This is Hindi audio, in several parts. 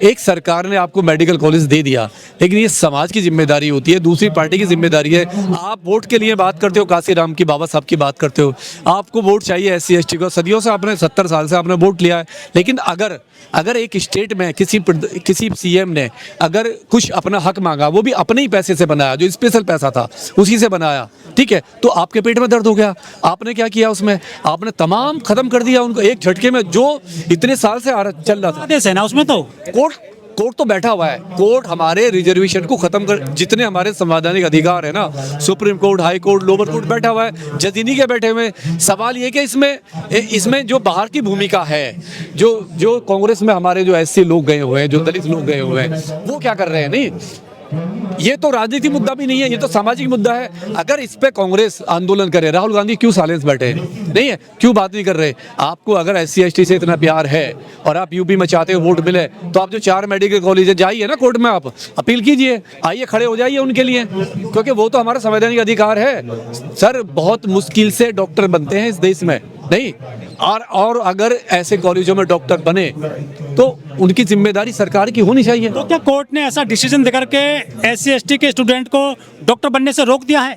एक सरकार ने आपको मेडिकल कॉलेज दे दिया, लेकिन ये समाज की जिम्मेदारी होती है, दूसरी पार्टी की जिम्मेदारी है। आप वोट के लिए बात करते हो, काशीराम की, बाबा साहब की बात करते हो, आपको वोट चाहिए SC ST को, सदियों से आपने 70 साल से आपने वोट लिया है। लेकिन अगर एक स्टेट में किसी CM ने अगर कुछ अपना हक मांगा, वो भी अपने ही पैसे से बनाया, जो स्पेशल पैसा था उसी से बनाया, ठीक है, तो आपके पेट में दर्द हो गया। आपने क्या किया उसमें? आपने तमाम खत्म कर दिया उनको एक झटके में, जो इतने साल से चल रहा था। आदेश है ना उसमें, तो कोर्ट तो बैठा हुआ है। कोर्ट हमारे रिजर्वेशन को खत्म कर, जितने हमारे संवैधानिक अधिकार है ना, supreme court, high court, lower court बैठा हुआ है, जज इन्हीं के बैठे हुए। सवाल ये कि इसमें जो बाहर की भूमिका है, जो कांग्रेस में हमारे जो SC लोग गए हुए हैं, जो दलित लोग गए हुए हैं, वो क्या कर रहे हैं? नहीं, ये तो राजनीतिक मुद्दा भी नहीं है, ये तो सामाजिक मुद्दा है। अगर इस पे कांग्रेस आंदोलन करे, राहुल गांधी क्यों साइलेंस बैठे नहीं है, क्यों बात नहीं कर रहे? आपको अगर SC ST से इतना प्यार है और आप यूपी में चाहते हो वोट मिले, तो आप जो 4 मेडिकल कॉलेज है, जाइए ना कोर्ट में, आप अपील कीजिए, आइए खड़े हो जाइए उनके लिए, क्योंकि वो तो हमारा संवैधानिक अधिकार है। सर, बहुत मुश्किल से डॉक्टर बनते हैं इस देश में, नहीं, और अगर ऐसे कॉलेजों में डॉक्टर बने तो उनकी जिम्मेदारी सरकार की होनी चाहिए। तो क्या कोर्ट ने ऐसा डिसीजन देकर के SC ST के स्टूडेंट को डॉक्टर बनने से रोक दिया है?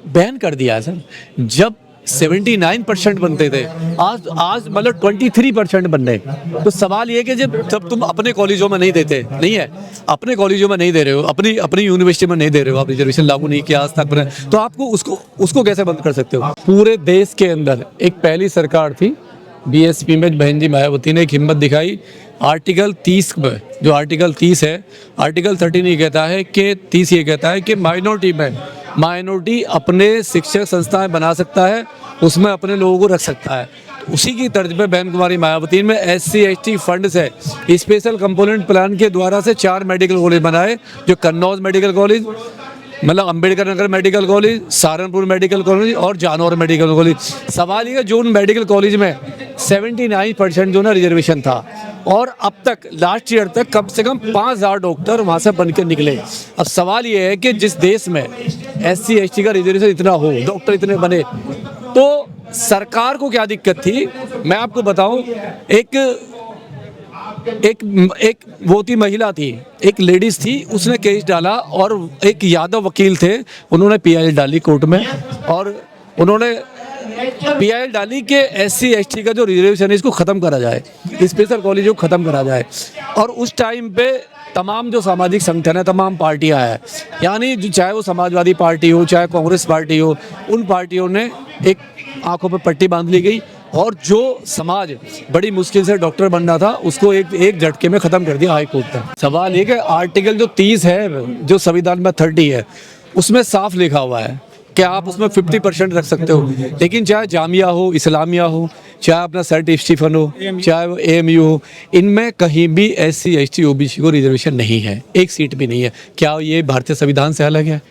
बैन कर दिया है सर। जब 79% बनते थे, आज मतलब 23% बन रहे। तो सवाल ये कि जब तुम अपने कॉलेजों में नहीं देते, नहीं है, अपने कॉलेजों में नहीं दे रहे हो, अपनी यूनिवर्सिटी में नहीं दे रहे हो, आप रिजर्वेशन लागू नहीं किया आज तक, तो आपको उसको कैसे बंद कर सकते हो? पूरे देश के अंदर एक पहली सरकार थी BSP में, बहन जी मायावती ने एक हिम्मत दिखाई। आर्टिकल 30 में, जो आर्टिकल 30 है, आर्टिकल 13 ये कहता है कि 30 ये कहता है कि माइनॉरिटी अपने शिक्षक संस्थाएं बना सकता है, उसमें अपने लोगों को रख सकता है। उसी की तर्ज पे बहन कुमारी मायावती में SC ST फंड से स्पेशल कंपोनेंट प्लान के द्वारा से 4 मेडिकल कॉलेज बनाए, जो कन्नौज मेडिकल कॉलेज, मतलब Ambedkar Nagar medical college, Saharanpur medical college और जानौर मेडिकल कॉलेज। सवाल ये, जो उन मेडिकल कॉलेज में 79% जो ना रिजर्वेशन था, और अब तक लास्ट ईयर तक कम से कम 5000 डॉक्टर वहाँ से बन के निकले। अब सवाल ये है कि जिस देश में SC ST का रिजर्वेशन इतना हो, डॉक्टर इतने बने, तो सरकार को क्या दिक्कत थी? मैं आपको बताऊं, एक वो थी, महिला थी, एक लेडीज थी, उसने केस डाला, और एक यादव वकील थे, उन्होंने PIL डाली कोर्ट में, और उन्होंने PIL डाली कि SC ST का जो रिजर्वेशन है इसको खत्म करा जाए, स्पेशल कॉलेजों को खत्म करा जाए। और उस टाइम पे तमाम जो सामाजिक संगठन है, तमाम पार्टियां हैं, यानी चाहे वो समाजवादी पार्टी हो, चाहे कांग्रेस पार्टी हो, उन पार्टियों ने एक आंखों पर पट्टी बांध ली गई, और जो समाज बड़ी मुश्किल से डॉक्टर बनना था, उसको एक झटके में खत्म कर दिया हाई कोर्ट ने। सवाल ये कि आर्टिकल जो 30 है, जो संविधान में 30 है, उसमें साफ लिखा हुआ है कि आप उसमें 50% रख सकते हो, लेकिन चाहे जामिया हो, इस्लामिया हो, चाहे अपना सेंट स्टीफन हो, चाहे वो AMU हो, इनमें कहीं भी SC ST OBC को रिजर्वेशन नहीं है, एक सीट भी नहीं है। क्या ये भारतीय संविधान से अलग है?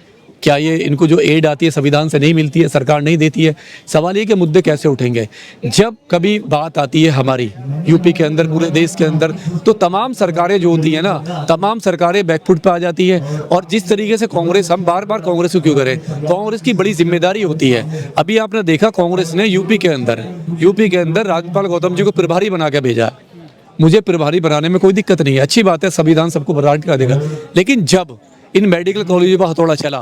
क्या ये इनको जो एड आती है संविधान से नहीं मिलती है, सरकार नहीं देती है? सवाल ये कि मुद्दे कैसे उठेंगे? जब कभी बात आती है हमारी यूपी के अंदर, पूरे देश के अंदर, तो तमाम सरकारें जो होती हैं ना, तमाम सरकारें बैकफुट पे आ जाती है। और जिस तरीके से कांग्रेस, हम बार बार कांग्रेस को क्यों करें? कांग्रेस की बड़ी जिम्मेदारी होती है। अभी आपने देखा, कांग्रेस ने यूपी के अंदर राज्यपाल गौतम जी को प्रभारी बना के भेजा। मुझे प्रभारी बनाने में कोई दिक्कत नहीं है, अच्छी बात है, संविधान सबको बर्दाश्त करा देगा। लेकिन जब इन मेडिकल कॉलेजों पर हथौड़ा चला,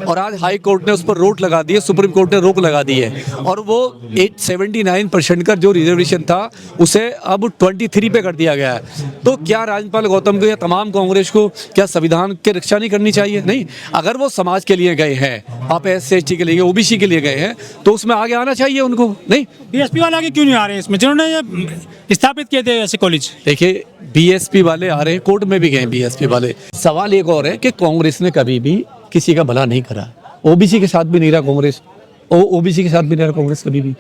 और आज हाई कोर्ट ने उस पर रोक लगा दी है, सुप्रीम कोर्ट ने रोक लगा दी है, और वो 79% का जो रिजर्वेशन था उसे अब 23 पे कर दिया गया है। तो क्या राज्यपाल गौतम को या तमाम कांग्रेस को क्या संविधान की रक्षा नहीं करनी चाहिए? नहीं, अगर वो समाज के लिए गए हैं, आप SC ST के लिए, OBC के लिए गए हैं, तो उसमें आगे आना चाहिए उनको। नहीं, BSP वाले आगे क्यों नहीं आ रहे हैं इसमें, जिन्होंने ये स्थापित किए थे ऐसे कॉलेज? देखिए, BSP वाले आ रहे हैं, कोर्ट में भी गए BSP वाले। सवाल एक और है कि कांग्रेस ने कभी भी किसी का भला नहीं करा, OBC के साथ भी नहीं रहा कांग्रेस, OBC के साथ भी नहीं रहा कांग्रेस कभी भी।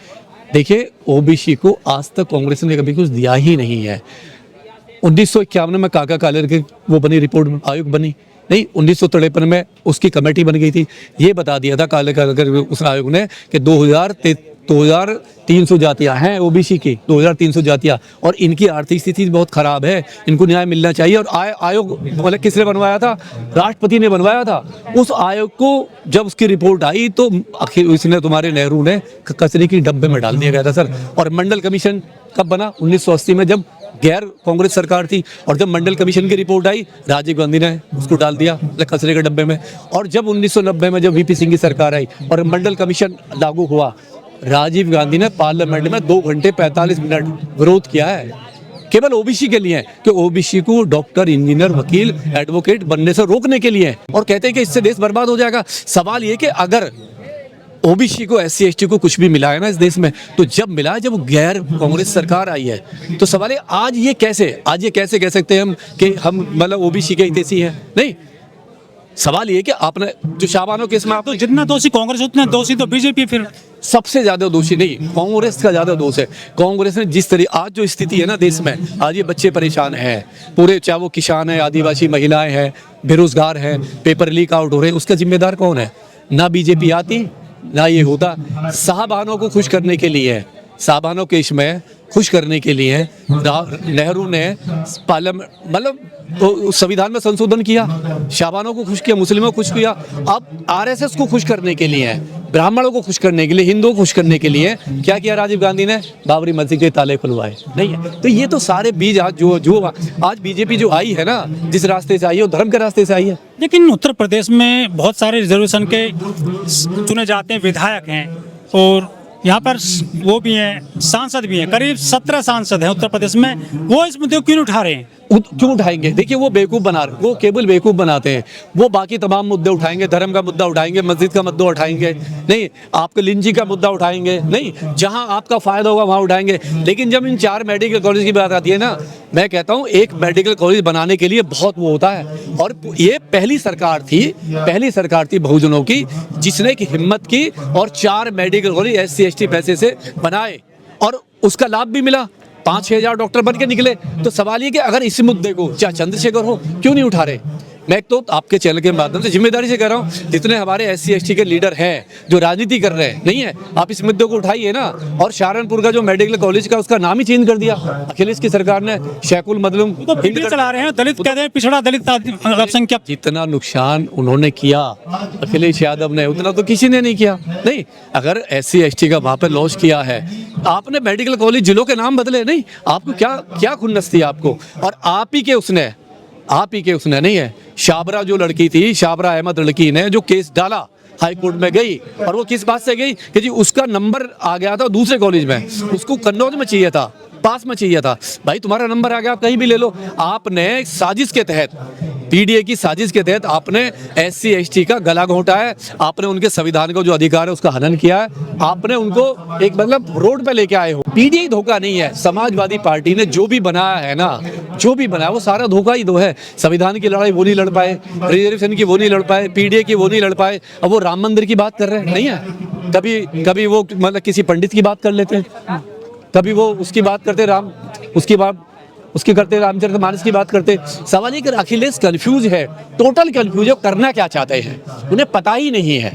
देखिए, OBC को आज तक कांग्रेस ने कभी कुछ दिया ही नहीं है। 1951 में काका कालेर के वो बनी, रिपोर्ट आयोग बनी, नहीं 1953 में उसकी कमेटी बन गई थी। ये बता दिया था काले कालेर उस आयोग ने कि 2300 जातियां हैं OBC की, 2300 जातियां, और इनकी आर्थिक स्थिति बहुत खराब है, इनको न्याय मिलना चाहिए। और आयोग मतलब किसने बनवाया था? राष्ट्रपति ने बनवाया था। उस आयोग को जब उसकी रिपोर्ट आई तो आखिर इसने, तुम्हारे नेहरू ने कचरे की डब्बे में डाल दिया गया था सर। और मंडल कमीशन कब बना? 1980 में, जब गैर कांग्रेस सरकार थी। और जब मंडल कमीशन की रिपोर्ट आई, राजीव गांधी ने उसको डाल दिया कचरे के डब्बे में। और जब 1990 में जब वीपी सिंह की सरकार आई और मंडल कमीशन लागू हुआ, राजीव गांधी ने पार्लियामेंट में 2 घंटे 45 मिनट विरोध किया है, केवल ओबीसी के लिए, कि ओबीसी को डॉक्टर, इंजीनियर, वकील, एडवोकेट बनने से रोकने के लिए। और कहते हैं कि इससे देश बर्बाद हो जाएगा। सवाल ये कि अगर ओबीसी को, SC ST को कुछ भी मिला है ना इस देश में, तो जब मिला है जब वो गैर कांग्रेस सरकार आई है। तो सवाल है आज ये कैसे कह सकते हैं हम कि हम मतलब ओबीसी के हितैषी हैं? नहीं, सवाल ये कि आपने जो शाहबानो केस में आप तो जितना दोषी कांग्रेस उतना दोषी तो बीजेपी। फिर सबसे ज्यादा दोषी नहीं, कांग्रेस का ज्यादा दोष है। कांग्रेस ने जिस तरह आज जो स्थिति है ना देश में, आज ये बच्चे परेशान हैं पूरे, चाहे वो किसान है, आदिवासी महिलाएं हैं, बेरोजगार हैं, पेपर लीक आउट हो रहे हैं, उसका जिम्मेदार कौन है? ना बीजेपी आती ना ये होता। साहबानों को खुश करने के लिए, साहबानों के इसमें खुश करने के लिए नेहरू ने पार्लियामेंट मतलब संविधान में संशोधन किया, शाहबानों को खुश किया, मुस्लिमों को खुश किया। अब आरएसएस को खुश करने के लिए, ब्राह्मणों को खुश करने के लिए, हिंदुओं को खुश करने के लिए क्या किया राजीव गांधी ने? बाबरी मस्जिद के ताले खुलवाए। नहीं है तो ये तो सारे बीज आज जो आज बीजेपी जो आई है ना, जिस रास्ते से आई है वो धर्म के रास्ते से आई है। लेकिन उत्तर प्रदेश में बहुत सारे रिजर्वेशन के चुने जाते हैं विधायक हैं, और यहाँ पर वो भी हैं, सांसद भी हैं, करीब 17 सांसद हैं उत्तर प्रदेश में। वो इस मुद्दे को क्यों उठा रहे हैं? क्यों उठाएंगे? देखिए वो बेवकूफ़ बना रहे, वो केवल बेवकूफ़ बनाते हैं। वो बाकी तमाम मुद्दे उठाएंगे, धर्म का मुद्दा उठाएंगे, मस्जिद का मुद्दा उठाएंगे, नहीं आपके लिंची का मुद्दा उठाएंगे, नहीं जहां आपका फायदा होगा वहां उठाएंगे। लेकिन जब इन 4 मेडिकल कॉलेज की बात आती है ना, मैं कहता हूं एक मेडिकल कॉलेज बनाने के लिए बहुत वो होता है। और ये पहली सरकार थी बहुजनों की जिसने की हिम्मत की और 4 मेडिकल कॉलेज SC ST पैसे से बनाए और उसका लाभ भी मिला। 5-6 हजार डॉक्टर बन के निकले। तो सवाल ये कि अगर इस मुद्दे को चाहे चंद्रशेखर हो क्यों नहीं उठा रहे? मैं तो आपके चैनल के माध्यम से जिम्मेदारी से कह रहा हूँ, जितने हमारे SC ST के लीडर हैं जो राजनीति कर रहे हैं, नहीं है आप इस मुद्दे को उठाइए ना। और सहारनपुर का जो मेडिकल कॉलेज का उसका नाम ही चेंज कर दिया अखिलेश की सरकार ने, शैकुल मदलूम तो वीडियो चला रहे हैं, दलित कहते हैं, पिछड़ा दलित अल्पसंख्यक। जितना नुकसान उन्होंने किया अखिलेश यादव ने, उतना तो किसी ने नहीं किया। नहीं, अगर SC ST का वहां पर लॉस किया है, आपने मेडिकल कॉलेज जिलों के नाम बदले, नहीं आपको क्या खुन्नस थी आपको? और आप ही के उसने नहीं है, शाबरा जो लड़की थी, शाबरा अहमद लड़की ने जो केस डाला हाई कोर्ट में गई, और वो किस बात से गई कि जी उसका नंबर आ गया था दूसरे कॉलेज में, उसको कन्नौज में चाहिए था, पास में चाहिए था। भाई तुम्हारा नंबर आ गया, आप कहीं भी ले लो। आपने साजिश के तहत, PDA की साजिश के तहत आपने SC ST का गला घोंटा है, आपने उनके संविधान का जो अधिकार है उसका हनन किया है, आपने उनको एक मतलब रोड पे लेके आए हो। PDA धोखा नहीं है, समाजवादी पार्टी ने जो भी बनाया है ना, जो भी बनाया वो सारा धोखा ही है। संविधान की लड़ाई वो नहीं लड़ पाए, रिजर्वेशन की वो नहीं लड़ पाए, PDA की वो नहीं लड़ पाए। अब वो राम मंदिर की बात कर रहे हैं, नहीं है कभी वो मतलब किसी पंडित की बात कर लेते हैं, कभी वो उसकी बात करते उसकी करते रामचरितमानस की बात करते। सवाल ये कि अखिलेश कंफ्यूज है, टोटल कंफ्यूज है, करना क्या चाहते हैं उन्हें पता ही नहीं है।